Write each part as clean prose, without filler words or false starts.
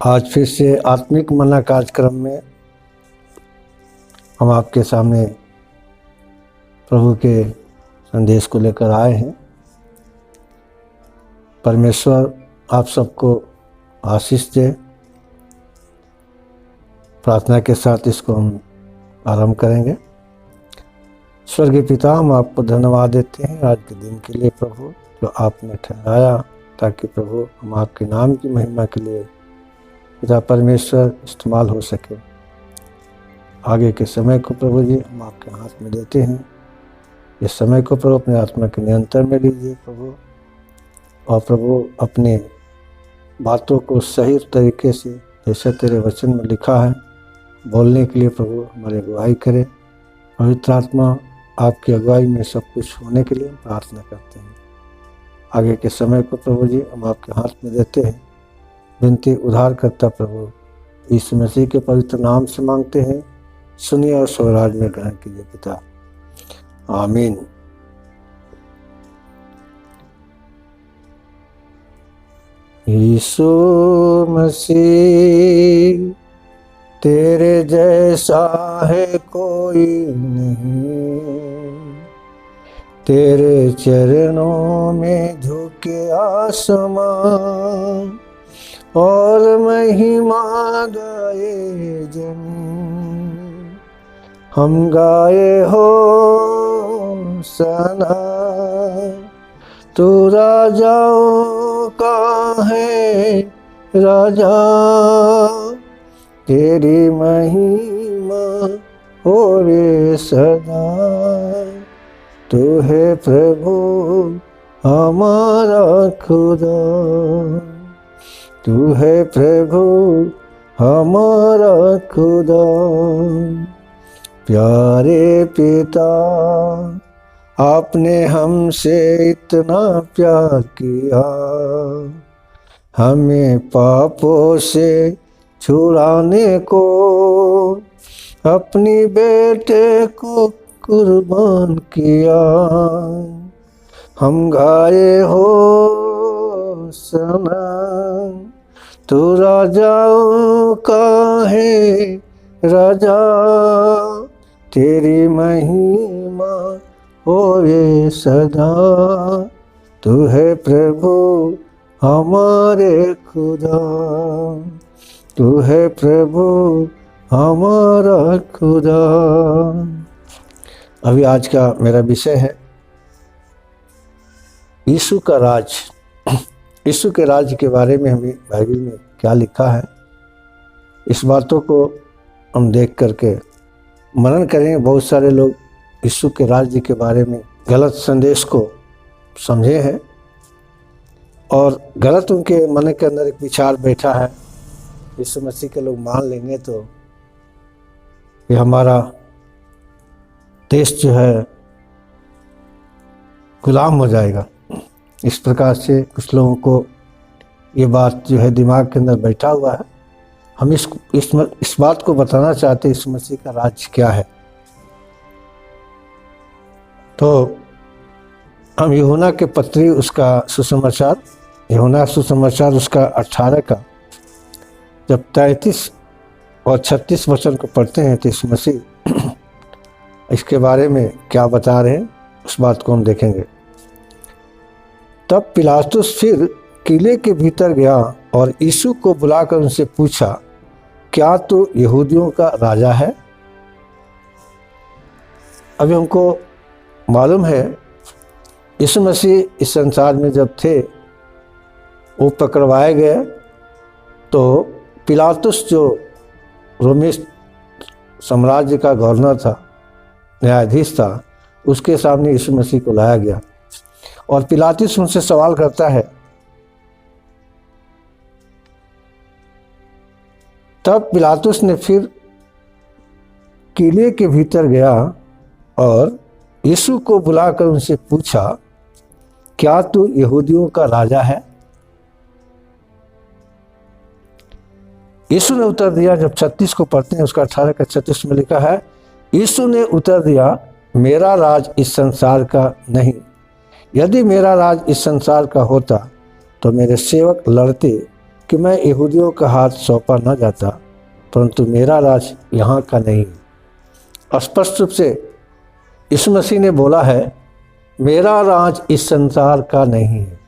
आज फिर से आत्मिक मन्ना कार्यक्रम में हम आपके सामने प्रभु के संदेश को लेकर आए हैं। परमेश्वर आप सबको आशीष दे। प्रार्थना के साथ इसको हम आरंभ करेंगे। स्वर्गीय पिता, हम आपको धन्यवाद देते हैं आज के दिन के लिए प्रभु, जो आपने ठहराया ताकि प्रभु हम आपके नाम की महिमा के लिए पिता परमेश्वर इस्तेमाल हो सके। आगे के समय को प्रभु जी हम आपके हाथ में देते हैं। इस समय को प्रभु अपने आत्मा के नियंत्रण में लीजिए प्रभु, और प्रभु अपने बातों को सही तरीके से जैसे तेरे वचन में लिखा है बोलने के लिए प्रभु हमारी अगुवाई करे। पवित्र आत्मा आपकी अगुवाई में सब कुछ होने के लिए हम प्रार्थना करते हैं। आगे के समय को प्रभु जी हम आपके हाथ में देते हैं। विनती उद्धार करता प्रभु यीशु मसीह के पवित्र नाम से मांगते हैं, सुनिए और स्वराज में ग्रहण कीजिए पिता, आमीन। यीशु मसीह तेरे जैसा है कोई नहीं, तेरे चरणों में झुके आसमां और महिमा गाए जमीन। हम गाए हो सना, तू राजाओं का है राजा, तेरी महिमा होवे सदा। तू है प्रभु हमारा खुदा, तू है प्रभु हमारा खुदा। प्यारे पिता, आपने हमसे इतना प्यार किया, हमें पापों से छुड़ाने को अपनी बेटे को कुर्बान किया। हम गाए हो सना, तू राजाओं का है राजा, तेरी महिमा होवे सदा। तू है प्रभु हमारे खुदा, तू है प्रभु हमारा खुदा। अभी आज का मेरा विषय है यीशु का राज। यीशु के राज्य के बारे में हमें बाइबल में क्या लिखा है, इस बातों को हम देख करके मनन करेंगे। बहुत सारे लोग यीशु के राज्य के बारे में गलत संदेश को समझे हैं और गलत उनके मन के अंदर एक विचार बैठा है, यीशु मसीह के लोग मान लेंगे तो ये हमारा देश जो है गुलाम हो जाएगा। इस प्रकार से कुछ लोगों को ये बात जो है दिमाग के अंदर बैठा हुआ है। हम इस बात को बताना चाहते हैं यीशु मसीह का राज्य क्या है। तो हम यूहन्ना के पत्री उसका सुसमाचार, यूहन्ना सुसमाचार उसका 18 का जब 33 और 36 वचन को पढ़ते हैं तो यीशु मसीह इसके बारे में क्या बता रहे हैं उस बात को हम देखेंगे। तब पिलातुस फिर किले के भीतर गया और यीशु को बुलाकर उनसे पूछा, क्या तू यहूदियों का राजा है? अभी हमको मालूम है यीशु मसीह इस संसार में जब थे वो पकड़वाए गए तो पिलातुस जो रोमी साम्राज्य का गवर्नर था, न्यायाधीश था, उसके सामने यीशु मसीह को लाया गया और पिलातुस उनसे सवाल करता है। तब पिलातुस ने फिर किले के भीतर गया और यीशु को बुलाकर उनसे पूछा, क्या तू यहूदियों का राजा है? यीशु ने उत्तर दिया, जब 36 को पढ़ते हैं उसका 18 का 36 में लिखा है, यीशु ने उत्तर दिया, मेरा राज इस संसार का नहीं। यदि मेरा राज इस संसार का होता तो मेरे सेवक लड़ते कि मैं यहूदियों का हाथ सौंपा न जाता, परंतु मेरा राज यहाँ का नहीं। स्पष्ट रूप से यीशु मसीह ने बोला है, मेरा राज इस संसार का नहीं है,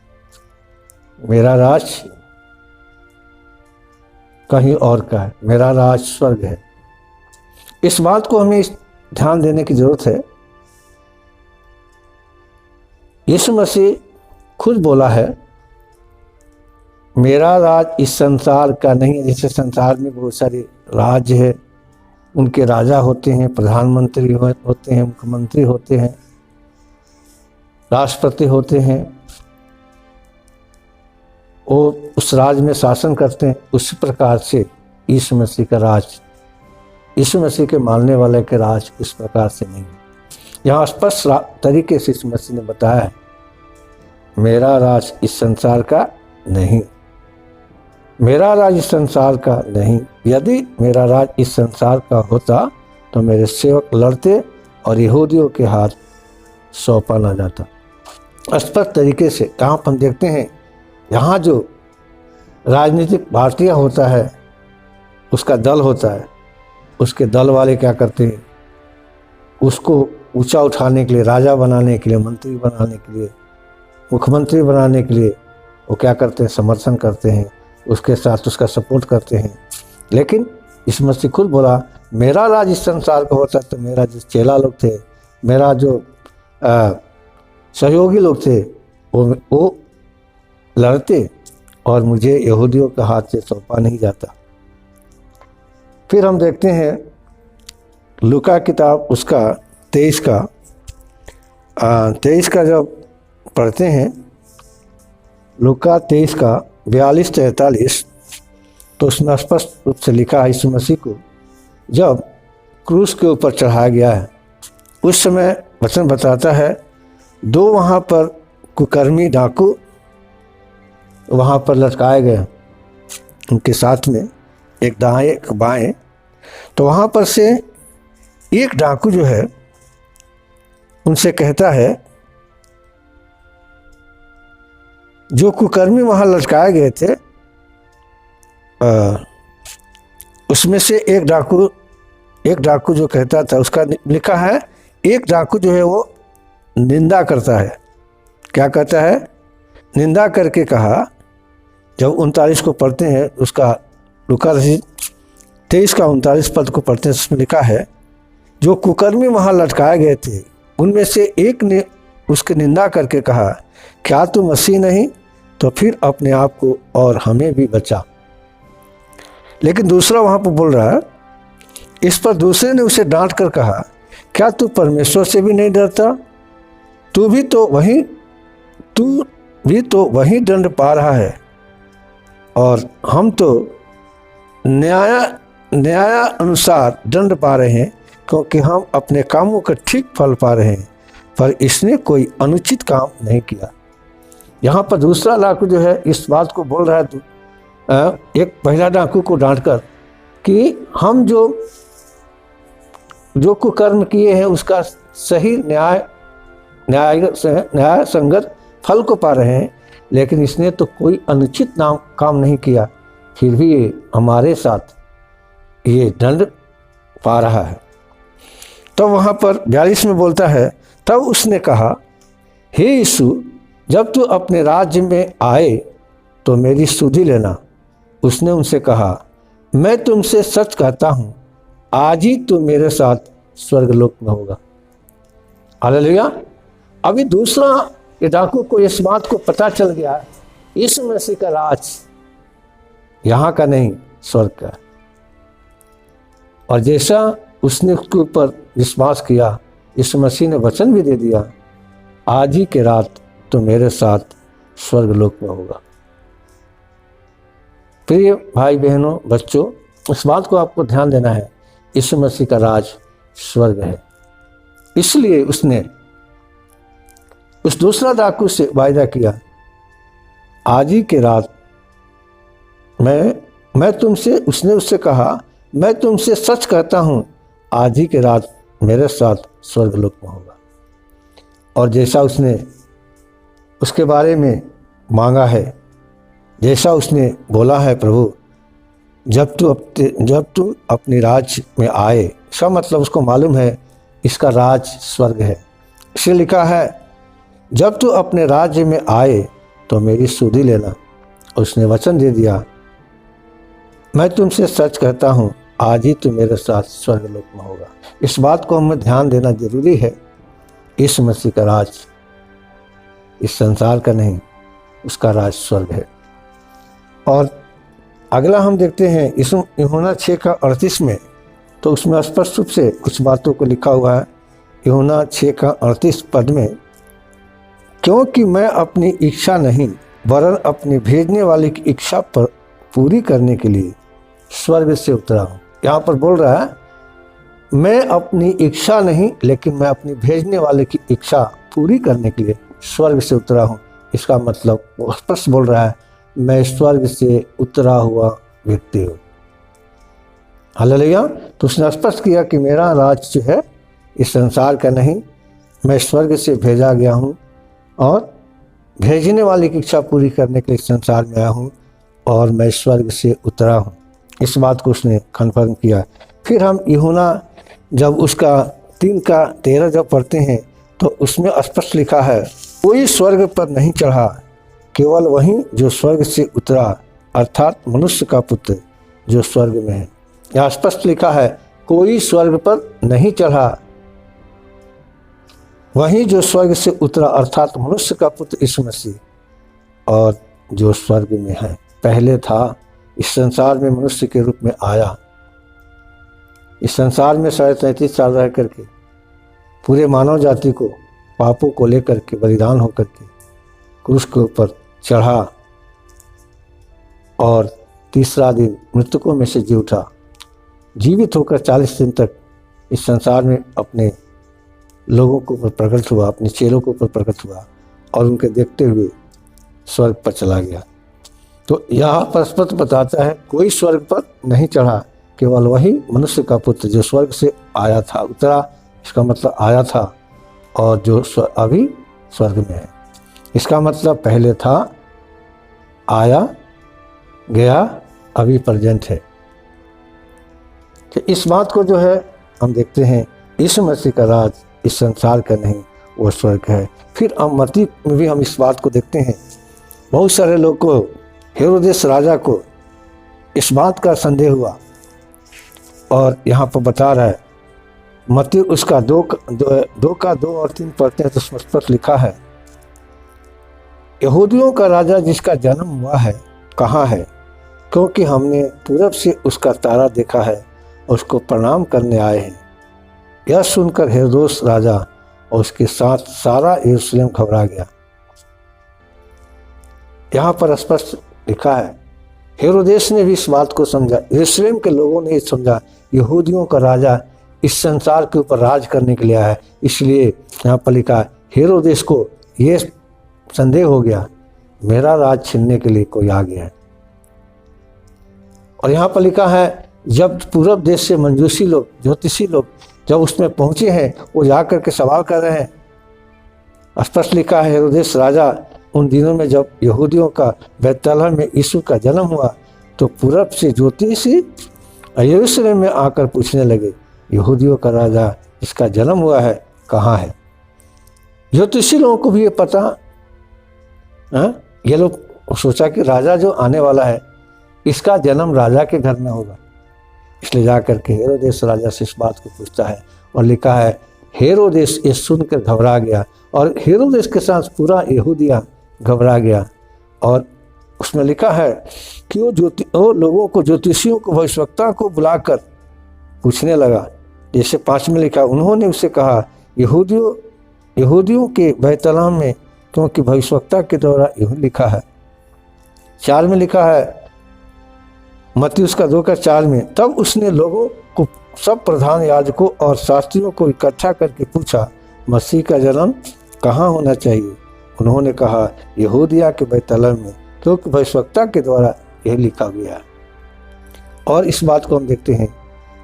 मेरा राज कहीं और का है, मेरा राज स्वर्ग है। इस बात को हमें ध्यान देने की जरूरत है। यीशु मसीह खुद बोला है, मेरा राज इस संसार का नहीं है। जैसे संसार में बहुत सारे राज्य है, उनके राजा होते हैं, प्रधानमंत्री होते हैं, मुख्यमंत्री होते हैं, राष्ट्रपति होते हैं, वो उस राज में शासन करते हैं। उसी प्रकार से यीशु मसीह का राज, यीशु मसीह के मानने वाले के राज इस प्रकार से नहीं है। यहाँ स्पष्ट तरीके से यीशु मसीह ने बताया है, मेरा राज इस संसार का नहीं, मेरा राज इस संसार का नहीं। यदि मेरा राज इस संसार का होता तो मेरे सेवक लड़ते और यहूदियों के हाथ सौंपा ना जाता। स्पष्ट तरीके से यहाँ हम देखते हैं, यहाँ जो राजनीतिक पार्टियाँ होता है, उसका दल होता है, उसके दल वाले क्या करते हैं, उसको ऊंचा उठाने के लिए, राजा बनाने के लिए, मंत्री बनाने के लिए, मुख्यमंत्री बनाने के लिए वो क्या करते हैं, समर्थन करते हैं, उसके साथ उसका सपोर्ट करते हैं। लेकिन यीशु मसीह खुद बोला, मेरा राज इस संसार का होता तो मेरा जो चेला लोग थे, मेरा जो सहयोगी लोग थे, वो लड़ते और मुझे यहूदियों के हाथ से सौंपा नहीं जाता। फिर हम देखते हैं लूका किताब उसका 23 का जब पढ़ते हैं, लूका 23 का 42-43, तो उसमें स्पष्ट रूप से लिखा है, यीशु मसीह को जब क्रूस के ऊपर चढ़ाया गया है, उस समय वचन बताता है, दो वहाँ पर कुकर्मी डाकू वहाँ पर लटकाए गए, उनके साथ में एक दाएं एक बाएं। तो वहाँ पर से एक डाकू जो है उनसे कहता है, जो कुकर्मी वहाँ लटकाए गए थे उसमें से एक डाकू जो कहता था, उसका लिखा है, एक डाकू जो है वो निंदा करता है। क्या कहता है? निंदा करके कहा, जब 39 को पढ़ते हैं, उसका लूका 23 का 39 पद को पढ़ते हैं, उसमें लिखा है, जो कुकर्मी वहाँ लटकाए गए थे उनमें से एक ने उसकी निंदा करके कहा, क्या तू मसीह नहीं? तो फिर अपने आप को और हमें भी बचा। लेकिन दूसरा वहाँ पर बोल रहा है, इस पर दूसरे ने उसे डांट कर कहा, क्या तू परमेश्वर से भी नहीं डरता? तू भी तो वही दंड पा रहा है और हम तो न्याय अनुसार दंड पा रहे हैं, क्योंकि हम अपने कामों का ठीक फल पा रहे हैं, पर इसने कोई अनुचित काम नहीं किया। यहाँ पर दूसरा डाकू जो है इस बात को बोल रहा है, एक पहला डाकू को डांटकर कि हम जो कुकर्म किए हैं उसका सही न्याय संगत फल को पा रहे हैं, लेकिन इसने तो कोई अनुचित काम नहीं किया, फिर भी ये हमारे साथ ये दंड पा रहा है। तो वहाँ पर 42 में बोलता है, तब उसने कहा, हे यीशु, जब तू अपने राज्य में आए तो मेरी सुधि लेना। उसने उनसे कहा, मैं तुमसे सच कहता हूँ, आज ही तू मेरे साथ स्वर्गलोक में होगा। हालेलुया। अभी दूसरा ये डाकू को इस बात को पता चल गया, यीशु मसीह का राज यहाँ का नहीं, स्वर्ग का। और जैसा उसने उसके ऊपर विश्वास किया, यीशु मसीह ने वचन भी दे दिया, आज ही के रात तो मेरे साथ स्वर्गलोक में होगा। प्रिय भाई बहनों, बच्चों, इस बात को आपको ध्यान देना है, यीशु मसीह का राज स्वर्ग है। इसलिए उसने उस दूसरा डाकू से वायदा किया, आज ही के रात मैं तुमसे, उसने उससे कहा, मैं तुमसे सच कहता हूँ, आज ही के रात मेरे साथ स्वर्गलोक में होगा। और जैसा उसने उसके बारे में मांगा है, जैसा उसने बोला है प्रभु, जब तू अपने राज्य में आए, इसका मतलब उसको मालूम है इसका राज स्वर्ग है। इसलिए लिखा है जब तू अपने राज्य में आए तो मेरी सुधि लेना। उसने वचन दे दिया, मैं तुमसे सच कहता हूँ आज ही तू मेरे साथ स्वर्ग लोक में होगा। इस बात को हमें ध्यान देना जरूरी है। यीशु मसीह का राज इस संसार का नहीं, उसका राज स्वर्ग है। और अगला हम देखते हैं यूहन्ना 6:38 में, तो उसमें स्पष्ट रूप से कुछ बातों को लिखा हुआ है। यूहन्ना 6:38 पद में, क्योंकि मैं अपनी इच्छा नहीं वरन अपने भेजने वाले की इच्छा पर पूरी करने के लिए स्वर्ग से उतरा हूँ। यहाँ पर बोल रहा है मैं अपनी इच्छा नहीं, लेकिन मैं अपनी भेजने वाले की इच्छा पूरी करने के लिए स्वर्ग से उतरा हूँ। इसका मतलब वो स्पष्ट बोल रहा है मैं स्वर्ग से उतरा हुआ व्यक्ति हूँ। हालेलुया। तो उसने स्पष्ट किया कि मेरा राज जो है इस संसार का नहीं, मैं स्वर्ग से भेजा गया हूँ और भेजने वाले की इच्छा पूरी करने के लिए इस संसार में आया हूँ और मैं स्वर्ग से उतरा हूँ। इस बात को उसने कन्फर्म किया। फिर हम यूहन्ना जब उसका 3:13 जब पढ़ते हैं तो उसमें स्पष्ट लिखा है कोई स्वर्ग पर नहीं चढ़ा, केवल वही जो स्वर्ग से उतरा, अर्थात मनुष्य का पुत्र जो स्वर्ग में है। यहाँ स्पष्ट लिखा है कोई स्वर्ग पर नहीं चढ़ा, वही जो स्वर्ग से उतरा, अर्थात मनुष्य का पुत्र यीशु मसीह और जो स्वर्ग में है। पहले था, इस संसार में मनुष्य के रूप में आया, इस संसार में 33.5 साल रह करके पूरे मानव जाति को पापों को लेकर के बलिदान होकर के क्रूस के ऊपर चढ़ा और तीसरा दिन मृतकों में से जी उठा, जीवित होकर 40 दिन तक इस संसार में अपने लोगों के ऊपर प्रकट हुआ, अपने चेलों के ऊपर प्रकट हुआ और उनके देखते हुए स्वर्ग पर चला गया। तो यहाँ पर स्पष्ट बताता है कोई स्वर्ग पर नहीं चढ़ा, केवल वही मनुष्य का पुत्र जो स्वर्ग से आया था, उतरा, इसका मतलब आया था, और जो अभी स्वर्ग में है। इसका मतलब पहले था, आया, गया, अभी प्रेजेंट है। तो इस बात को जो है हम देखते हैं यीशु मसीह का राज इस संसार का नहीं, वो स्वर्ग है। फिर मत्ती में भी हम इस बात को देखते हैं। बहुत सारे लोग को, हेरोदेस राजा को इस बात का संदेह हुआ और यहाँ पर बता रहा है मत्ती उसका 2 और 3 पढ़ते हैं तो स्पष्ट लिखा है यहूदियों का राजा जिसका जन्म हुआ है कहाँ है, क्योंकि हमने पूरब से उसका तारा देखा है और उसको प्रणाम करने आए हैं। यह सुनकर हेरोदेस राजा और उसके साथ सारा यरूशलेम घबरा गया। यहाँ पर स्पष्ट लिखा है हेरोदेस ने भी इस बात को समझा, यरूशलेम के लोगों ने समझा यहूदियों का राजा इस संसार के ऊपर राज करने के लिए आया है। इसलिए यहाँ पर लिखा हेरोदेस को ये संदेह हो गया मेरा राज छीनने के लिए कोई आ गया है। और यहाँ पर लिखा है जब पूरब देश से मंजूसी लोग, ज्योतिषी लोग जब उसमें पहुंचे हैं, वो जाकर के सवाल कर रहे हैं। स्पष्ट लिखा है हेरोदेस राजा उन दिनों में जब यहूदियों का बैतलहम में यीशु का जन्म हुआ तो पूरब से ज्योतिषी यरूशलेम में आकर पूछने लगे यहूदियों का राजा जिसका जन्म हुआ है कहाँ है। ज्योतिषी लोगों को भी ये पता, ये लोग सोचा कि राजा जो आने वाला है इसका जन्म राजा के घर में होगा। इसलिए जाकर के हेरोदेस राजा से इस बात को पूछता है और लिखा है हेरोदेस ये सुनकर घबरा गया और हेरोदेस के साथ पूरा यहूदिया घबरा गया। और उसमें लिखा है कि वो लोगों को, ज्योतिषियों को, भविष्यवक्ता को बुलाकर पूछने लगा। जैसे 5 में लिखा उन्होंने उससे कहा यहूदियों के बैतलहम में, क्योंकि भविष्यवक्ता के द्वारा यही लिखा है। 4 में लिखा है मत्ती उसका 2:4 में, तब उसने लोगों को, सब प्रधान याजकों और शास्त्रियों को इकट्ठा करके पूछा मसीह का जन्म कहाँ होना चाहिए। उन्होंने कहा यहूदिया के बैतलहम में, क्योंकि भविष्यवक्ता के द्वारा यह लिखा गया है। और इस बात को हम देखते हैं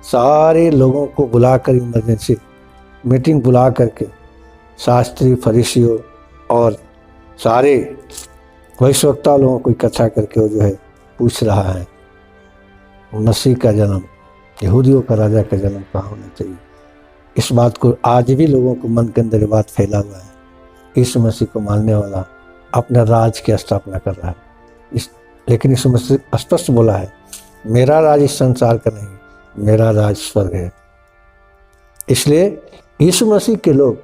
सारे लोगों को बुलाकर इमरजेंसी मीटिंग बुला करके शास्त्री, फरीसियों और सारे भविष्यवक्ता लोगों को इकट्ठा करके वो जो है पूछ रहा है मसीह का जन्म, यहूदियों का राजा का जन्म कहाँ होना चाहिए। इस बात को आज भी लोगों को मन के अंदर ये बात फैला हुआ है। यीशु मसीह को मानने वाला अपने राज की स्थापना कर रहा है। लेकिन यीशु मसीह स्पष्ट बोला है, मेरा राज इस संसार का नहीं, मेरा राज स्वर्ग है। इसलिए यीशु मसीह के लोग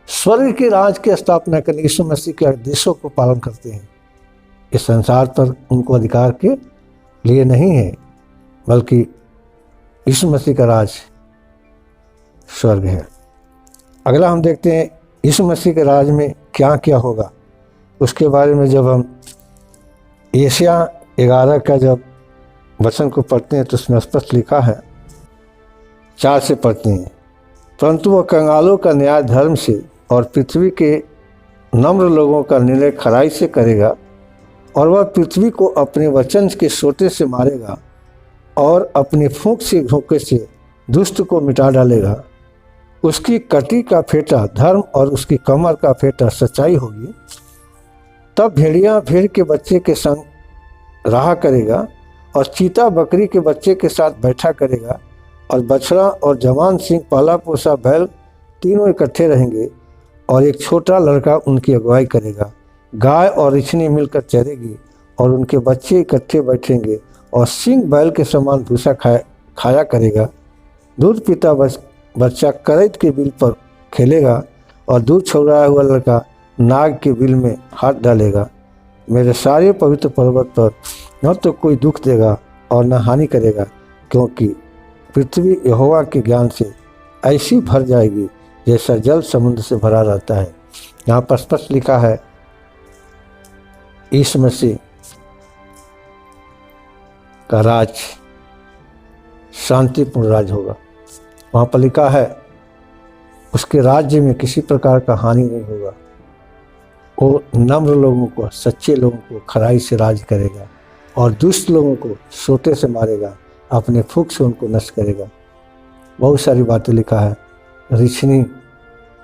स्वर्ग के राज की स्थापना करने, यीशु मसीह के आदेशों को पालन करते हैं। इस संसार पर उनको अधिकार के लिए नहीं है, बल्कि यीशु मसीह का राज स्वर्ग है। अगला हम देखते हैं यीशु मसीह के राज में क्या क्या होगा। उसके बारे में जब हम एशिया 11 का जब वचन को पढ़ते हैं तो उसमें स्पष्ट लिखा है, 4 से पढ़ते हैं, परंतु वह कंगालों का न्याय धर्म से और पृथ्वी के नम्र लोगों का निर्णय खराई से करेगा, और वह पृथ्वी को अपने वचन के सोटे से मारेगा और अपनी फूंक से झोंके से दुष्ट को मिटा डालेगा। उसकी कटी का फेटा धर्म और उसकी कमर का फेटा सच्चाई होगी। तब भेड़िया भेड़ के बच्चे के संग रहा करेगा और चीता बकरी के बच्चे के साथ बैठा करेगा, और बछड़ा और जवान सिंह पाला पोसा बैल तीनों इकट्ठे रहेंगे, और एक छोटा लड़का उनकी अगुवाई करेगा। गाय और रिछनी मिलकर चरेगी और उनके बच्चे इकट्ठे बैठेंगे, और सिंह बैल के समान भूसा खाया करेगा। दूध पीता बच्चा करैत के बिल पर खेलेगा, और दूध छौड़ाया हुआ लड़का नाग के बिल में हाथ डालेगा। मेरे सारे पवित्र पर्वत पर न तो कोई दुख देगा और न हानि करेगा, क्योंकि पृथ्वी यहोवा के ज्ञान से ऐसी भर जाएगी जैसा जल समुद्र से भरा रहता है। यहाँ पर स्पष्ट लिखा है यीशु मसीह का राज शांतिपूर्ण राज होगा। वहाँ पर लिखा है उसके राज्य में किसी प्रकार का हानि नहीं होगा। वो नम्र लोगों को, सच्चे लोगों को खराई से राज करेगा, और दुष्ट लोगों को सोटे से मारेगा, अपने फूंक से उनको नष्ट करेगा। बहुत सारी बातें लिखा है। रिछनी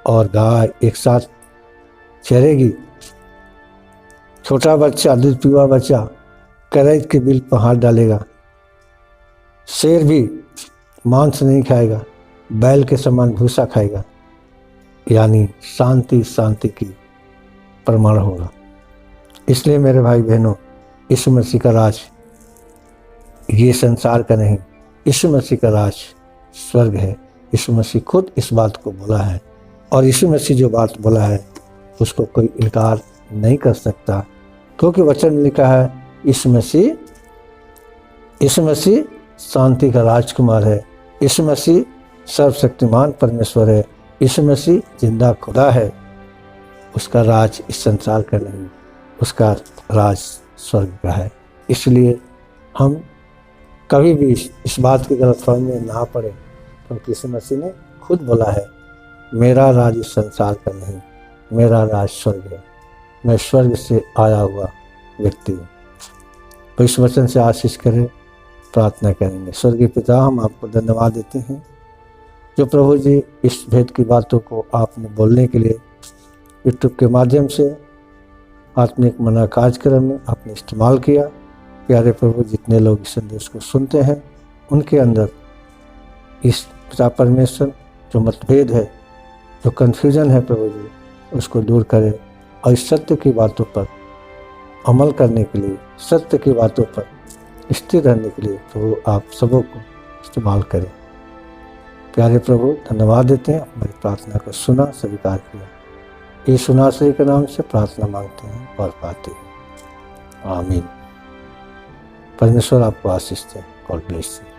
और गाय एक साथ चरेगी, छोटा बच्चा दूध पीवा बच्चा करैत के बिल पर हाथ डालेगा, शेर भी मांस नहीं खाएगा, बैल के समान भूसा खाएगा। यानी शांति शांति की प्रमाण होगा। इसलिए मेरे भाई बहनों, यीशु मसीह का राज ये संसार का नहीं, यीशु मसीह का राज स्वर्ग है। यीशु मसीह खुद इस बात को बोला है, और यीशु मसीह जो बात बोला है उसको कोई इनकार नहीं कर सकता, क्योंकि वचन में लिखा है यीशु मसीह शांति का राजकुमार है। यीशु मसीह सर्वशक्तिमान परमेश्वर है। यीशु मसीह जिंदा खुदा है। उसका राज इस संसार का नहीं, उसका राज स्वर्ग का है। इसलिए हम कभी भी इस बात की गलतफहमी में ना पड़े, क्योंकि यीशु मसीह ने खुद बोला है, मेरा राज इस संसार का नहीं, मेरा राज स्वर्ग है। मैं स्वर्ग से आया हुआ व्यक्ति हूँ। तो इस वचन से आशीष करें, प्रार्थना करेंगे। स्वर्गीय पिता, हम आपको धन्यवाद देते हैं जो प्रभु जी इस भेद की बातों को आपने बोलने के लिए यूट्यूब के माध्यम से आत्मिक मना कार्यक्रम में आपने इस्तेमाल किया। प्यारे प्रभु, जितने लोग इस संदेश को सुनते हैं उनके अंदर इस पिता परमेश्वर जो मतभेद है, जो कन्फ्यूजन है प्रभु जी, उसको दूर करें, और इस सत्य की बातों पर अमल करने के लिए, सत्य की बातों पर स्थिर रहने के लिए प्रभु आप सबों को इस्तेमाल करें। प्यारे प्रभु, धन्यवाद देते हैं, हमारी प्रार्थना को सुना, स्वीकार किया। यीशु नासरी के नाम से प्रार्थना मांगते हैं और पाते हैं। आमीन। परमेश्वर आपको आशीष दे। God bless you.